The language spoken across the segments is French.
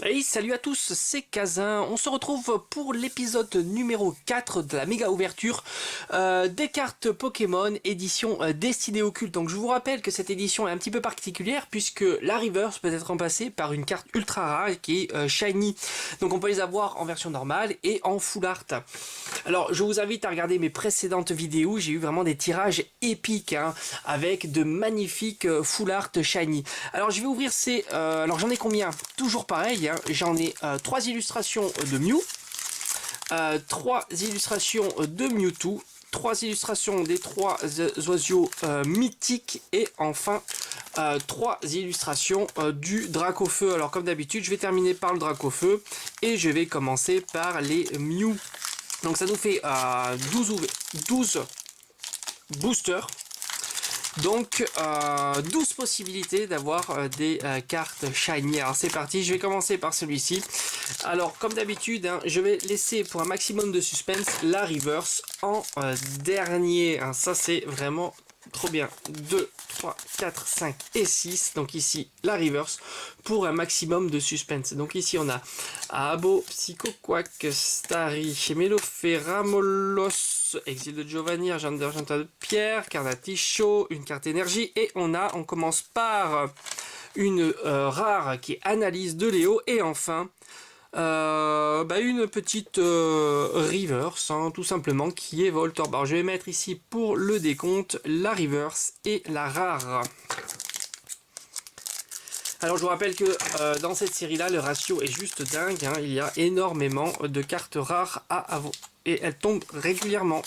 Hey, salut à tous, c'est Kazin. On se retrouve pour l'épisode numéro 4 de la méga ouverture des cartes Pokémon édition Destinée Occulte. Donc je vous rappelle que cette édition est un petit peu particulière puisque la Reverse peut être remplacée par une carte ultra rare qui est Shiny. Donc on peut les avoir en version normale et en full art. Alors je vous invite à regarder mes précédentes vidéos, j'ai eu vraiment des tirages épiques avec de magnifiques full art Shiny. Alors je vais ouvrir ces... alors j'en ai combien? Toujours pareil. J'en ai 3 illustrations de Mew, 3 illustrations de Mewtwo, 3 illustrations des 3 oiseaux mythiques et enfin 3 illustrations du Dracofeu. Alors comme d'habitude je vais terminer par le Dracofeu et je vais commencer par les Mew. Donc ça nous fait 12 boosters. Donc 12 possibilités d'avoir des cartes shiny. Alors c'est parti, je vais commencer par celui-ci. Alors comme d'habitude, je vais laisser pour un maximum de suspense la reverse en dernier. Ça c'est vraiment trop bien. 2, 3, 4, 5 et 6. Donc ici la reverse pour un maximum de suspense. Donc ici on a Abo, Psycho Quack, Starry, Melofera, Molos, Exil de Giovanni, Argent de Pierre, Carnaticho, une carte énergie et on commence par une rare qui est Analyse de Léo et enfin une petite reverse tout simplement qui est Voltorb. Alors je vais mettre ici pour le décompte la reverse et la rare. Alors je vous rappelle que dans cette série là le ratio est juste dingue, il y a énormément de cartes rares à avoir et elles tombent régulièrement.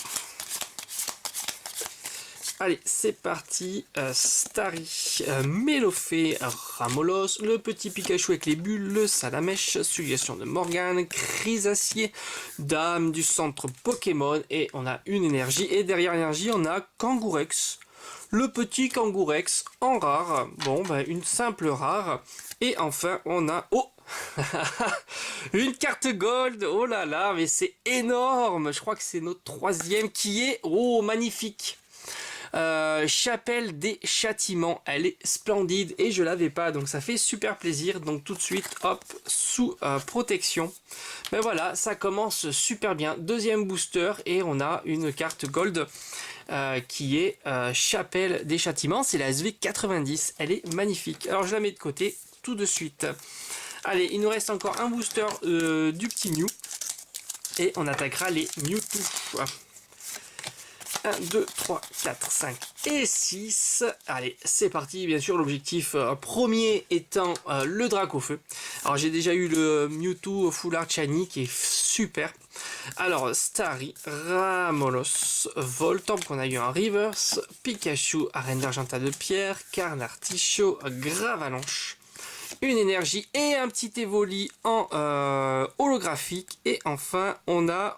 Allez, c'est parti. Starry, Melofé, Ramolos, le petit Pikachu avec les bulles, le Salamèche, suggestion de Morgane, Crisacier, Dame du centre Pokémon, et on a une énergie. Et derrière l'énergie, on a Kangourex, le petit Kangourex en rare. Bon, une simple rare. Et enfin, on a... Oh une carte gold. Oh là là, mais c'est énorme. Je crois que c'est notre troisième qui est... Oh, magnifique. Chapelle des Châtiments, elle est splendide et je l'avais pas donc ça fait super plaisir. Donc tout de suite hop sous protection, ben voilà, ça commence super bien. Deuxième booster et on a une carte gold qui est Chapelle des Châtiments, c'est la SV90, elle est magnifique. Alors je la mets de côté tout de suite. Allez, il nous reste encore un booster du petit Mew et on attaquera les Mewtwo. 1, 2, 3, 4, 5 et 6. Allez, c'est parti. Bien sûr, l'objectif premier étant le Dracofeu. Alors, j'ai déjà eu le Mewtwo Full Art Shiny qui est super. Alors, Starry, Ramolos, Voltorb qu'on a eu en reverse, Pikachu, Arène d'Argenta de Pierre, Carnarticho, Gravalanche, une énergie et un petit Evoli en holographique. Et enfin, on a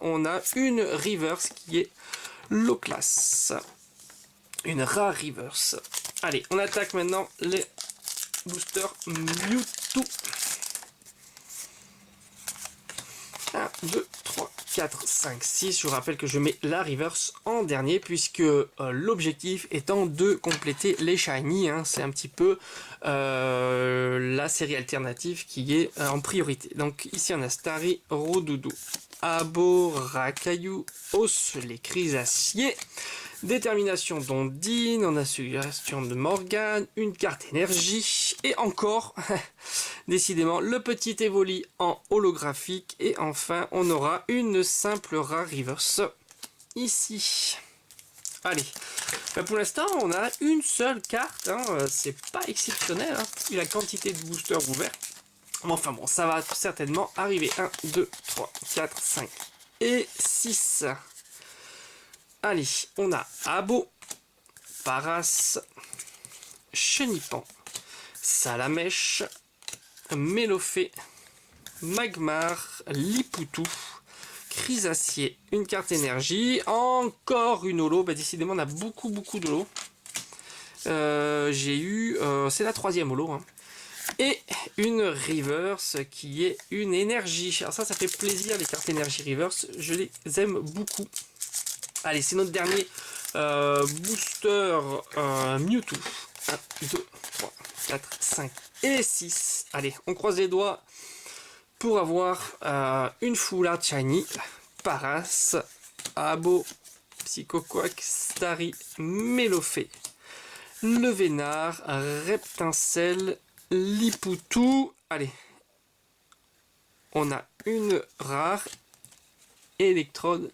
une reverse qui est low class, une rare reverse. Allez, on attaque maintenant les boosters Mewtwo. 1, 2, 3, 4, 5, 6. Je vous rappelle que je mets la reverse en dernier puisque l'objectif étant de compléter les shiny. C'est un petit peu la série alternative qui est en priorité. Donc ici on a Starry, Roudoudou, Abo, Rakayu, Os, les Crisaciers, Détermination d'Ondine, on a suggestion de Morgane, une carte énergie, et encore, décidément, le petit Evoli en holographique, et enfin, on aura une simple rare reverse, ici. Allez, pour l'instant, on a une seule carte, c'est pas exceptionnel, vu la quantité de boosters ouverts. Enfin bon, ça va certainement arriver. 1, 2, 3, 4, 5 et 6. Allez, on a Abo, Paras, Chenipan, Salamèche, Melofé, Magmar, Lipoutou, Crisacier, une carte énergie, encore une holo. Décidément, on a beaucoup d'holo. J'ai eu... c'est la troisième holo. Et une reverse qui est une énergie. Alors ça fait plaisir, les cartes énergie reverse. Je les aime beaucoup. Allez, c'est notre dernier booster Mewtwo. 1, 2, 3, 4, 5 et 6. Allez, on croise les doigts pour avoir une full art shiny, Paras, Abo, Psychoquack, Starry, Mélofée, le Vénard, Reptincelle, Lipoutou. Allez, on a une rare, Électrode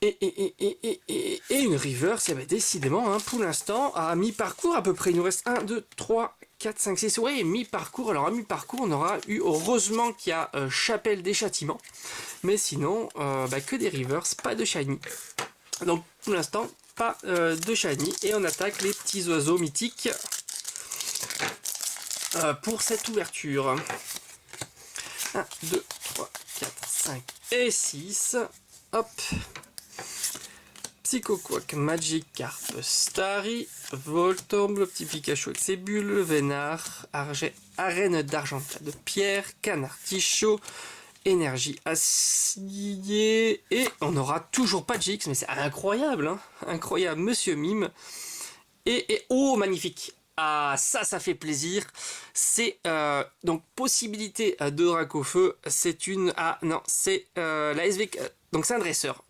et une reverse. Et bien décidément, hein, pour l'instant, à mi-parcours à peu près, il nous reste 1, 2, 3, 4, 5, 6. Ouais, mi-parcours. Alors à mi-parcours, on aura eu, heureusement qu'il y a Chapelle des Châtiments. Mais sinon, que des reverse, pas de shiny. Donc pour l'instant, pas de shiny. Et on attaque les petits oiseaux mythiques pour cette ouverture. 1, 2, 3, 4, 5 et 6. Hop. Psychoquack, Magikarp, Starry, Voltorb, le petit Pikachu avec ses bulles, Vénard, Arène d'Argentat de Pierre, Canard Tichot, Énergie Acier, et on n'aura toujours pas de Jix, mais c'est incroyable, hein, incroyable, Monsieur Mime, et oh, magnifique. Ah, ça fait plaisir. C'est donc possibilité de Dracofeu. C'est une... Ah non, c'est la SV... Donc c'est un dresseur.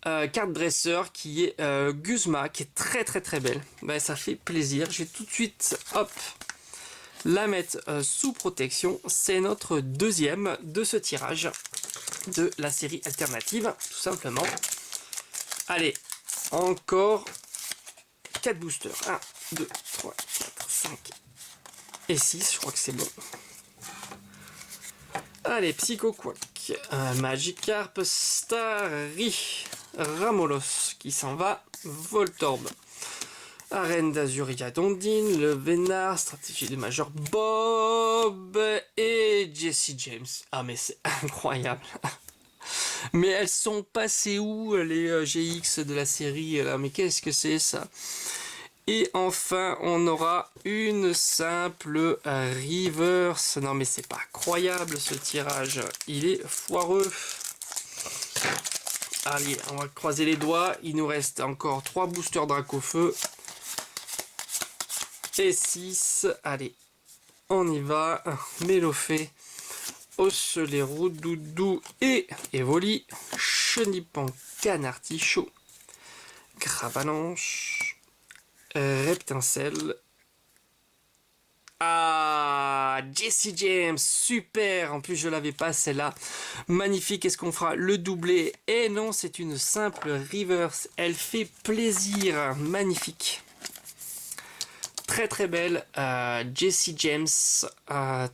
Carte dresseur qui est Guzma, qui est très belle. Ben, ça fait plaisir. Je vais tout de suite, hop, la mettre sous protection. C'est notre deuxième de ce tirage de la série alternative, tout simplement. Allez, encore 4 boosters. 1, 2, 3, 4, 5 et 6. Je crois que c'est bon. Allez, Psychoquack, Magikarp, Starry, Ramolos qui s'en va, Voltorb, Arène d'Azuria Dondine, le Vénard, stratégie de Major Bob et Jessie James. Ah mais c'est incroyable. Mais elles sont passées où les GX de la série là? Mais qu'est-ce que c'est ça? Et enfin, on aura une simple reverse. Non mais c'est pas croyable ce tirage. Il est foireux. Allez, on va croiser les doigts. Il nous reste encore 3 boosters Dracofeu. Et 6. Allez, on y va. Mélofée, Oceleron, Doudou et Evoli. Chenipan, Canard Tichot, Gravalanche, Reptincelle. Ah, Jessie James, super. En plus, je l'avais pas celle-là. Magnifique. Est-ce qu'on fera le doublé? Et non, c'est une simple reverse. Elle fait plaisir. Magnifique. Très belle. Jessie James.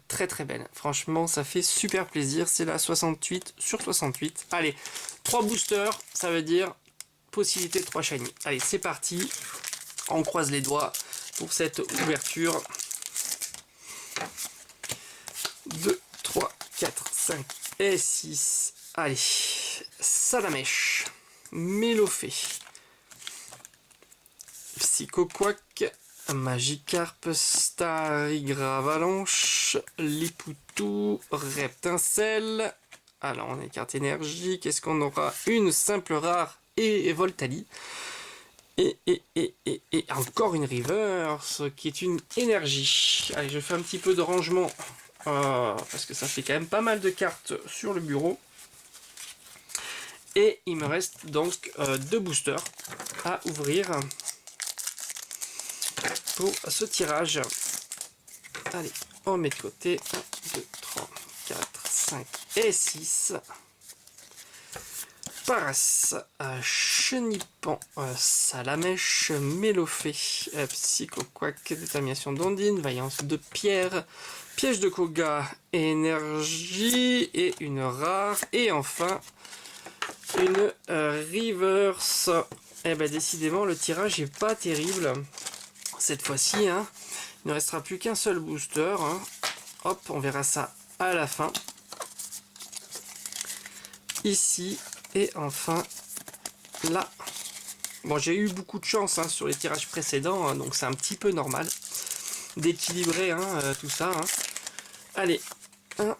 Très belle. Franchement, ça fait super plaisir. C'est la 68 sur 68. Allez, 3 boosters. Ça veut dire possibilité de 3 shiny. Allez, c'est parti. On croise les doigts pour cette ouverture. 2, 3, 4, 5 et 6. Allez, Salamèche, Mélofée, Psychoquack, Magikarp, Starry, Gravalanche, Lipoutou, Reptincelle. Alors on écarte énergie. Qu'est-ce qu'on aura? Une simple rare et Voltali. Et encore une reverse qui est une énergie. Allez, je fais un petit peu de rangement parce que ça fait quand même pas mal de cartes sur le bureau. Et il me reste donc 2 boosters à ouvrir pour ce tirage. Allez, on met de côté. 1, 2, 3, 4, 5 et 6. Paras, Chenipan, Salamèche, Mélofée, Psychoquack, Détermination d'Ondine, Vaillance de Pierre, Piège de Koga, Énergie et une rare. Et enfin, une reverse. Et ben décidément, le tirage est pas terrible cette fois-ci. Hein. Il ne restera plus qu'un seul booster. Hein. Hop, on verra ça à la fin. Ici. Et enfin, là, bon, j'ai eu beaucoup de chance hein, sur les tirages précédents, hein, donc c'est un petit peu normal d'équilibrer hein, tout ça. Hein. Allez, 1,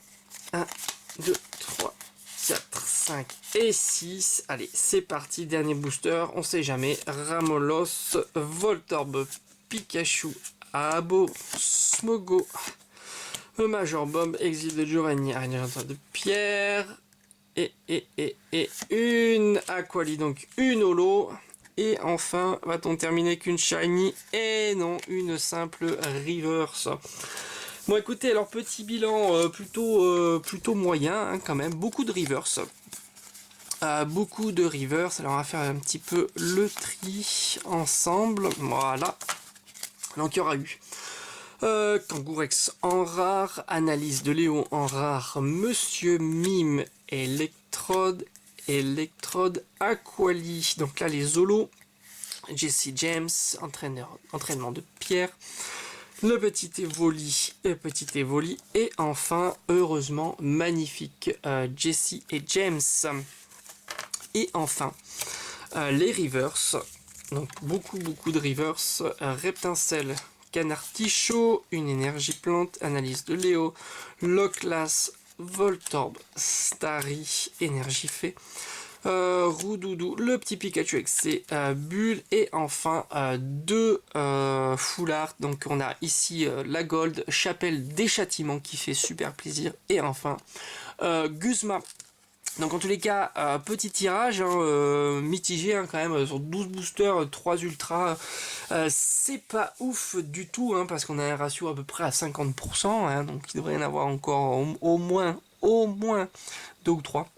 2, 3, 4, 5 et 6. Allez, c'est parti, dernier booster, on sait jamais. Ramolos, Voltorb, Pikachu, Abo, Smogo, Le Major Bomb, Exil de Giovanni, Argentin de Pierre. Et une Aquali, donc une holo. Et enfin, va-t-on terminer qu'une shiny? Et non, une simple reverse. Bon écoutez, alors petit bilan plutôt moyen hein, quand même, beaucoup de reverse. Beaucoup de reverse, alors on va faire un petit peu le tri ensemble, voilà. Donc il y aura eu Kangourex en rare, Analyse de Léo en rare, Monsieur Mime, Electrode, Aquali, donc là les Zolos, Jesse James, entraînement de Pierre, le petit Evoli et enfin, heureusement, magnifique Jesse et James. Et enfin, les reverse, donc beaucoup de reverse, Reptincelle, Canard Tichot, une énergie plante, Analyse de Léo, Loclas, Voltorb, Starry, énergie fée, Roudoudou, le petit Pikachu avec ses bulles, et enfin deux full art. Donc on a ici la Gold, Chapelle des Châtiments qui fait super plaisir, et enfin Guzma. Donc en tous les cas, petit tirage, hein, mitigé hein, quand même, sur 12 boosters, 3 ultras, c'est pas ouf du tout, hein, parce qu'on a un ratio à peu près à 50%, hein, donc il devrait y en avoir encore au moins 2 ou 3.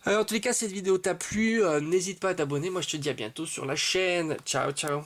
En tous les cas, cette vidéo t'a plu, n'hésite pas à t'abonner, moi je te dis à bientôt sur la chaîne, ciao ciao.